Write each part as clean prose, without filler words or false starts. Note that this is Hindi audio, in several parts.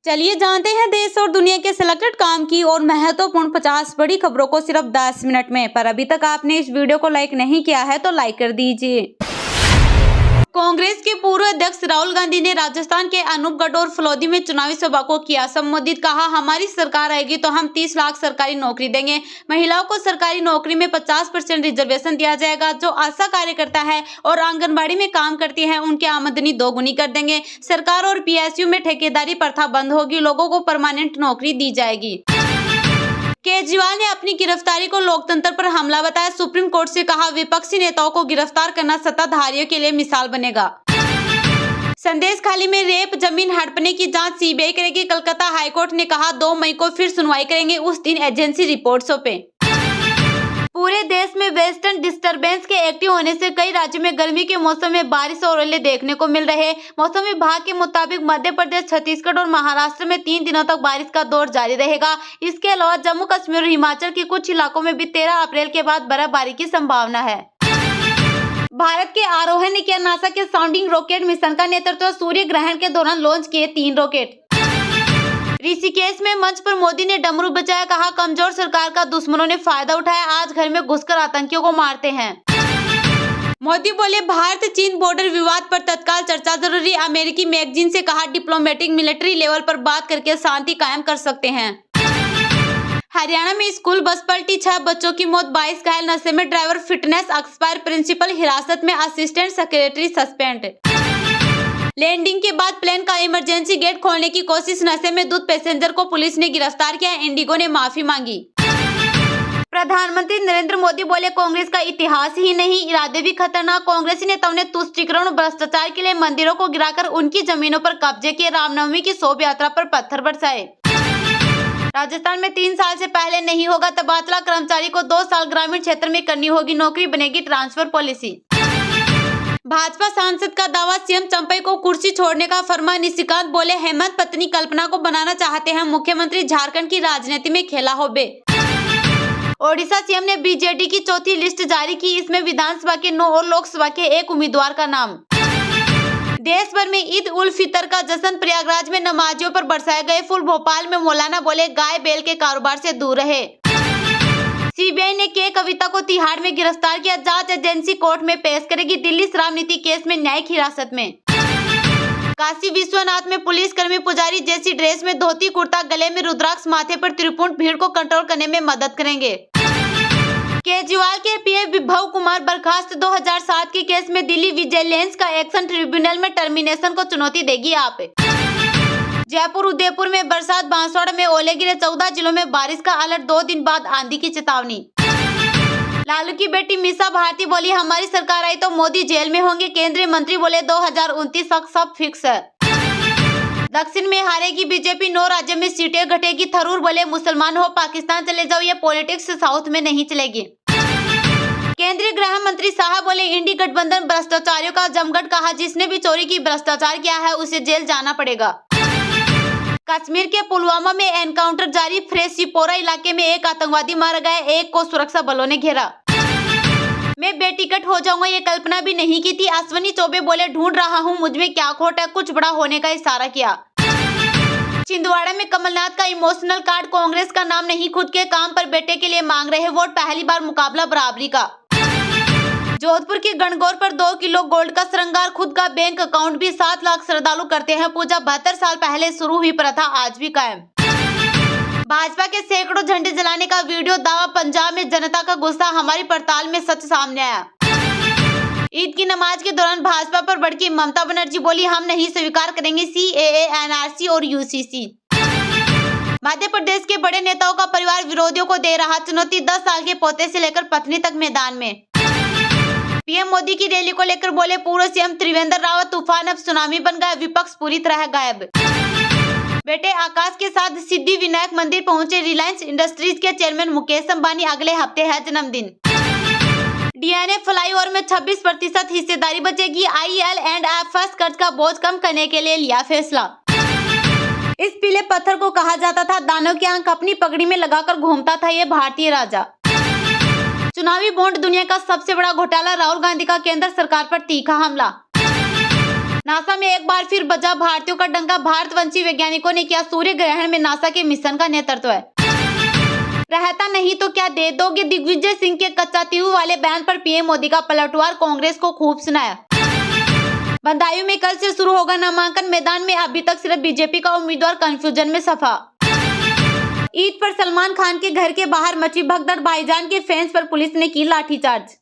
चलिए जानते हैं देश और दुनिया के सिलेक्टेड काम की और महत्वपूर्ण 50 बड़ी खबरों को सिर्फ 10 मिनट में। पर अभी तक आपने इस वीडियो को लाइक नहीं किया है तो लाइक कर दीजिए। कांग्रेस के पूर्व अध्यक्ष राहुल गांधी ने राजस्थान के अनूपगढ़ और फलौदी में चुनावी सभा को किया संबोधित। कहा, हमारी सरकार आएगी तो हम 30 लाख सरकारी नौकरी देंगे। महिलाओं को सरकारी नौकरी में 50% रिजर्वेशन दिया जाएगा। जो आशा कार्यकर्ता है और आंगनबाड़ी में काम करती है उनकी आमदनी दोगुनी कर देंगे। सरकार और पीएसयू में ठेकेदारी प्रथा बंद होगी। लोगों को परमानेंट नौकरी दी जाएगी। केजरीवाल ने अपनी गिरफ्तारी को लोकतंत्र पर हमला बताया। सुप्रीम कोर्ट से कहा, विपक्षी नेताओं को गिरफ्तार करना सत्ताधारियों के लिए मिसाल बनेगा। संदेश खाली में रेप जमीन हड़पने की जांच सीबीआई करेगी। कलकत्ता हाईकोर्ट ने कहा 2 मई को फिर सुनवाई करेंगे। उस दिन एजेंसी रिपोर्ट सौंपे। पूरे देश में वेस्टर्न डिस्टर्बेंस के एक्टिव होने से कई राज्यों में गर्मी के मौसम में बारिश और ओले देखने को मिल रहे। मौसम विभाग के मुताबिक मध्य प्रदेश, छत्तीसगढ़ और महाराष्ट्र में 3 दिनों तक बारिश का दौर जारी रहेगा। इसके अलावा जम्मू कश्मीर और हिमाचल के कुछ इलाकों में भी 13 अप्रैल के बाद बर्फबारी की संभावना है। भारत के आरोहण ने किया नासा के साउंडिंग रॉकेट मिशन का नेतृत्व। सूर्य ग्रहण के दौरान लॉन्च किए 3 रॉकेट। ऋषिकेश में मंच पर मोदी ने डमरू बजाया। कहा, कमजोर सरकार का दुश्मनों ने फायदा उठाया। आज घर में घुसकर आतंकियों को मारते हैं। मोदी बोले, भारत चीन बॉर्डर विवाद पर तत्काल चर्चा जरूरी। अमेरिकी मैगजीन से कहा, डिप्लोमेटिक मिलिट्री लेवल पर बात करके शांति कायम कर सकते हैं। हरियाणा में स्कूल बस पलटी, 6 बच्चों की मौत, 22 घायल। नशे में ड्राइवर, फिटनेस एक्सपायर, प्रिंसिपल हिरासत में, असिस्टेंट सेक्रेटरी सस्पेंड। लैंडिंग के बाद प्लेन का इमरजेंसी गेट खोलने की कोशिश, नशे में धुत पैसेंजर को पुलिस ने गिरफ्तार किया। इंडिगो ने माफी मांगी। प्रधानमंत्री नरेंद्र मोदी बोले, कांग्रेस का इतिहास ही नहीं इरादे भी खतरनाक। कांग्रेसी नेताओं ने तुष्टीकरण और भ्रष्टाचार के लिए मंदिरों को गिराकर उनकी जमीनों पर कब्जे किए। रामनवमी की शोभा यात्रा पर पत्थर बरसाए। राजस्थान में 3 साल से पहले नहीं होगा तबादला। कर्मचारी को 2 साल ग्रामीण क्षेत्र में करनी होगी नौकरी, बनेगी ट्रांसफर पॉलिसी। भाजपा सांसद का दावा, सीएम चंपई को कुर्सी छोड़ने का फरमान। निशिकांत बोले, हेमंत पत्नी कल्पना को बनाना चाहते हैं मुख्यमंत्री। झारखंड की राजनीति में खेला होबे। ओडिशा सीएम ने बीजेडी की चौथी लिस्ट जारी की। इसमें विधानसभा के 9 और लोकसभा के 1 उम्मीदवार का नाम। देश भर में ईद उल फितर का जश्न, प्रयागराज में नमाजियों पर बरसाए गए फूल। भोपाल में मौलाना बोले, गाय बैल के कारोबार से दूर रहे। सीबीआई ने के कविता को तिहाड़ में गिरफ्तार किया। जांच एजेंसी कोर्ट में पेश करेगी। दिल्ली शराब नीति केस में न्यायिक हिरासत में। काशी विश्वनाथ में पुलिसकर्मी पुजारी जैसी ड्रेस में, धोती कुर्ता, गले में रुद्राक्ष, माथे पर त्रिपुट भीड़ को कंट्रोल करने में मदद करेंगे। केजरीवाल के पीए विभव कुमार बर्खास्त। 2007 के केस में दिल्ली विजिलेंस का एक्शन ट्रिब्यूनल में टर्मिनेशन को चुनौती देगी आप। जयपुर, उदयपुर में बरसात, बांसवाड़ा में ओले गिरे। 14 जिलों में बारिश का अलर्ट, 2 दिन बाद आंधी की चेतावनी। लालू की बेटी मीसा भारती बोली, हमारी सरकार आई तो मोदी जेल में होंगे। केंद्रीय मंत्री बोले, 2029 तक सब फिक्स है। दक्षिण में हारेगी बीजेपी, 9 राज्यों में सीटें घटेगी। थरूर बोले, मुसलमान हो पाकिस्तान चले जाओ, ये पॉलिटिक्स साउथ में नहीं चलेगी। केंद्रीय गृह मंत्री शाह बोले, इंडी गठबंधन भ्रष्टाचारियों का जमघट। कहा, जिसने भी चोरी की भ्रष्टाचार किया है उसे जेल जाना पड़ेगा। कश्मीर के पुलवामा में एनकाउंटर जारी। फ्रेशिपोरा इलाके में 1 आतंकवादी मारा गया, 1 को सुरक्षा बलों ने घेरा। मैं बेटिकट हो जाऊंगा ये कल्पना भी नहीं की थी। अश्विनी चौबे बोले, ढूंढ रहा हूं मुझ में क्या खोट है, कुछ बड़ा होने का इशारा किया। छिंदवाड़ा में कमलनाथ का इमोशनल कार्ड। कांग्रेस का नाम नहीं, खुद के काम पर बेटे के लिए मांग रहे वोट। पहली बार मुकाबला बराबरी का। जोधपुर के गणगौर पर 2 किलो गोल्ड का श्रृंगार। खुद का बैंक अकाउंट भी। 7 लाख श्रद्धालु करते हैं पूजा। 72 साल पहले शुरू हुई प्रथा आज भी कायम। भाजपा के सैकड़ों झंडे जलाने का वीडियो दावा। पंजाब में जनता का गुस्सा, हमारी पड़ताल में सच सामने आया। ईद की नमाज के दौरान भाजपा पर भड़की ममता बनर्जी बोली, हम नहीं स्वीकार करेंगे सीएए, एनआरसी और यूसीसी। मध्य प्रदेश के बड़े नेताओं का परिवार विरोधियों को दे रहा चुनौती। 10 साल के पोते से लेकर पत्नी तक मैदान में। पीएम मोदी की रैली को लेकर बोले पूर्व सीएम त्रिवेंद्र रावत, तूफान अब सुनामी बन गया, विपक्ष पूरी तरह गायब। बेटे आकाश के साथ सिद्धि विनायक मंदिर पहुंचे रिलायंस इंडस्ट्रीज के चेयरमैन मुकेश अंबानी। अगले हफ्ते है जन्मदिन। डीएनए फ्लाईओवर में 26% हिस्सेदारी बचेगी। IL&FS कर्ज का बोझ कम करने के लिए लिया फैसला। इस पीले पत्थर को कहा जाता था दानव की आंख, अपनी पगड़ी में लगाकर घूमता था ये भारतीय राजा। चुनावी बॉन्ड दुनिया का सबसे बड़ा घोटाला। राहुल गांधी का केंद्र सरकार पर तीखा हमला। नासा में एक बार फिर बजा भारतीयों का डंका। भारतवंशी वैज्ञानिकों ने किया सूर्य ग्रहण में नासा के मिशन का नेतृत्व। रहता नहीं तो क्या दे दोगे, दिग्विजय सिंह के कच्चा तीऊ वाले बयान पर पीएम मोदी का पलटवार, कांग्रेस को खूब सुनाया। बदायूं में कल से शुरू होगा नामांकन, मैदान में अभी तक सिर्फ बीजेपी का उम्मीदवार कंफ्यूजन में सफा। ईद पर सलमान खान के घर के बाहर मची भगदड़, भाईजान के फैंस पर पुलिस ने की लाठीचार्ज।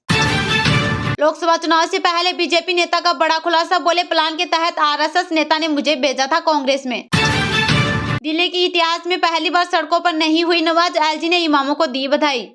लोकसभा चुनाव से पहले बीजेपी नेता का बड़ा खुलासा, बोले प्लान के तहत आरएसएस नेता ने मुझे भेजा था कांग्रेस में। दिल्ली के इतिहास में पहली बार सड़कों पर नहीं हुई नमाज, एलजी ने इमामों को दी बधाई।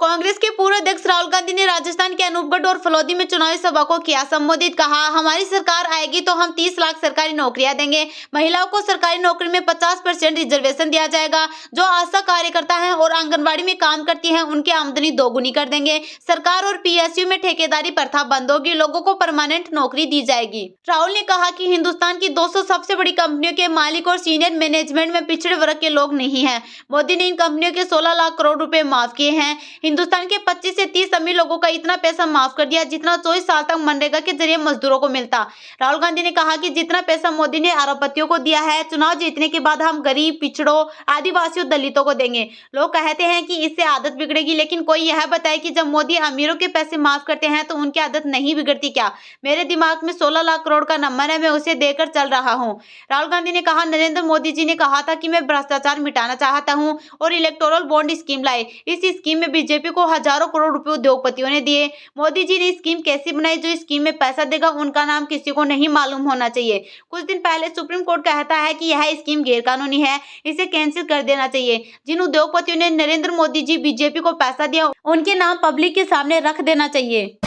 कांग्रेस के पूर्व अध्यक्ष राहुल गांधी ने राजस्थान के अनूपगढ़ और फलौदी में चुनावी सभा को किया संबोधित। कहा, हमारी सरकार आएगी तो हम 30 लाख सरकारी नौकरियां देंगे। महिलाओं को सरकारी नौकरी में 50% रिजर्वेशन दिया जाएगा। जो आशा कार्यकर्ता हैं और आंगनबाड़ी में काम करती हैं, उनकी आमदनी दोगुनी कर देंगे। सरकार और पीएसयू में ठेकेदारी प्रथा बंद होगी, लोगों को परमानेंट नौकरी दी जाएगी। राहुल ने कहा कि हिंदुस्तान की 200 सबसे बड़ी कंपनियों के मालिक और सीनियर मैनेजमेंट में पिछड़े वर्ग के लोग नहीं है। मोदी ने इन कंपनियों के 16 लाख करोड़ रुपए माफ किए हैं। हिंदुस्तान के 25 से 30 अमीर लोगों का इतना पैसा माफ कर दिया जितना 24 साल तक मनरेगा के जरिए मजदूरों को मिलता। राहुल गांधी ने कहा कि जितना पैसा मोदी ने अरबपतियों को दिया है, चुनाव जीतने के बाद हम गरीब, पिछड़ों, आदिवासियों, दलितों को देंगे। लोग कहते हैं कि इससे आदत बिगड़ेगी, लेकिन कोई यह बताए कि जब मोदी अमीरों के पैसे माफ करते हैं तो उनकी आदत नहीं बिगड़ती क्या? मेरे दिमाग में 16 लाख करोड़ का नंबर है, मैं उसे देकर चल रहा हूँ। राहुल गांधी ने कहा, नरेंद्र मोदी जी ने कहा था कि मैं भ्रष्टाचार मिटाना चाहता हूँ और इलेक्टोरल बॉन्ड स्कीम लाए। इस स्कीम में बीजेपी को हजारों करोड़ रुपए उद्योगपतियों ने दिए। मोदी जी ने स्कीम कैसी बनाई? जो स्कीम में पैसा देगा उनका नाम किसी को नहीं मालूम होना चाहिए। कुछ दिन पहले सुप्रीम कोर्ट कहता है कि यह स्कीम गैरकानूनी है, इसे कैंसिल कर देना चाहिए। जिन उद्योगपतियों ने नरेंद्र मोदी जी बीजेपी को पैसा दिया, उनके नाम पब्लिक के सामने रख देना चाहिए।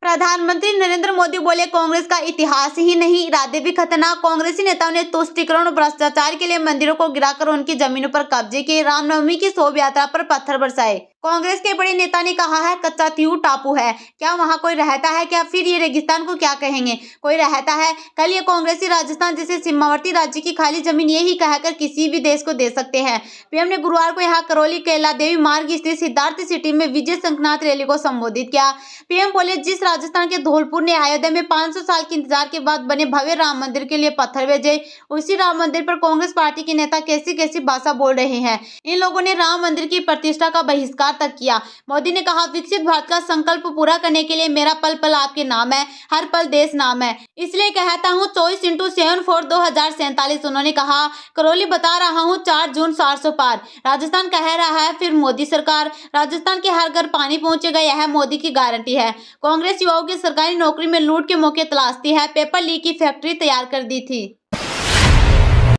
प्रधानमंत्री नरेंद्र मोदी बोले, कांग्रेस का इतिहास ही नहीं, इरादे भी खतरनाक। कांग्रेसी नेताओं ने तुष्टीकरण और भ्रष्टाचार के लिए मंदिरों को गिराकर उनकी जमीनों पर कब्जे किए, रामनवमी की शोभा यात्रा पर पत्थर बरसाए। कांग्रेस के बड़े नेता ने कहा है, कच्चा तीऊ टापू है, क्या वहां कोई रहता है क्या? फिर ये रेगिस्तान को क्या कहेंगे? कोई रहता है? कल ये कांग्रेसी राजस्थान जैसे सीमावर्ती राज्य की खाली जमीन यही कहकर किसी भी देश को दे सकते हैं। पीएम ने गुरुवार को यहाँ करौली कैला देवी मार्ग स्थित सिद्धार्थ सिटी में विजय संकनाथ रैली को संबोधित किया। पीएम बोले, जिस राजस्थान के धौलपुर ने अयोध्या में 500 साल के इंतजार के बाद बने भव्य राम मंदिर के लिए पत्थर भेजे, उसी राम मंदिर पर कांग्रेस पार्टी के नेता कैसी कैसी भाषा बोल रहे हैं। इन लोगों ने राम मंदिर की प्रतिष्ठा का बहिष्कार तक किया। मोदी ने कहा, विकसित भारत का संकल्प पूरा करने के लिए मेरा पल पल आपके नाम है, हर पल देश नाम है, इसलिए कहता हूँ 24x7 उन्होंने कहा, करौली बता रहा हूँ 4 जून 400 पार। राजस्थान कह रहा है, फिर मोदी सरकार। राजस्थान के हर घर पानी पहुंचेगा, यह मोदी की गारंटी है। कांग्रेस युवाओं की सरकारी नौकरी में लूट के मौके तलाशती है, पेपर लीक की फैक्ट्री तैयार कर दी थी।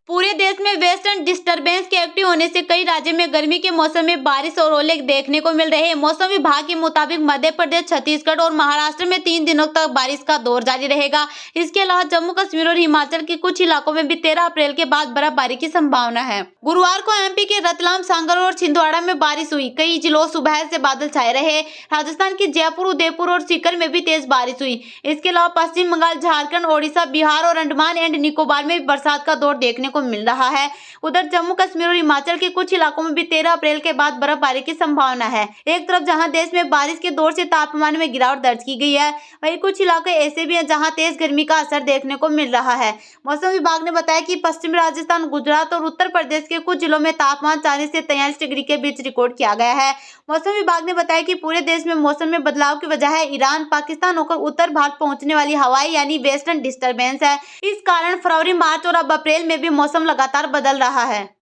पूरे देश में वेस्टर्न डिस्टर्बेंस के एक्टिव होने से कई राज्यों में गर्मी के मौसम में बारिश और ओले देखने को मिल रहे हैं। मौसम विभाग के मुताबिक मध्य प्रदेश, छत्तीसगढ़ और महाराष्ट्र में 3 दिनों तक बारिश का दौर जारी रहेगा। इसके अलावा जम्मू कश्मीर और हिमाचल के कुछ इलाकों में भी 13 अप्रैल के बाद बर्फबारी की संभावना है। गुरुवार को एमपी के रतलाम, सांगरोर और छिंदवाड़ा में बारिश हुई। कई जिलों सुबह से बादल छाए रहे। राजस्थान के जयपुर, उदयपुर और सीकर में भी तेज बारिश हुई। इसके अलावा पश्चिम बंगाल, झारखंड, ओडिशा, बिहार और अंडमान एंड निकोबार में बरसात का दौर देखने को मिल रहा है। उधर जम्मू कश्मीर और हिमाचल के कुछ इलाकों में भी 13 अप्रैल के बाद बर्फबारी की संभावना है। एक तरफ जहां देश में बारिश के दौर से तापमान में गिरावट दर्ज की गई है, वहीं कुछ इलाके ऐसे भी हैं जहां तेज गर्मी का असर देखने को मिल रहा है। मौसम विभाग ने बताया कि पश्चिमी राजस्थान, गुजरात और उत्तर प्रदेश के कुछ जिलों में तापमान 40 से 43 डिग्री के बीच रिकॉर्ड किया गया है। मौसम विभाग ने बताया कि पूरे देश में मौसम में बदलाव की वजह है ईरान, पाकिस्तान होकर उत्तर भारत पहुंचने वाली हवाएं यानी वेस्टर्न डिस्टर्बेंस है। इस कारण फरवरी, मार्च और अब अप्रैल में भी मौसम लगातार बदल रहा है।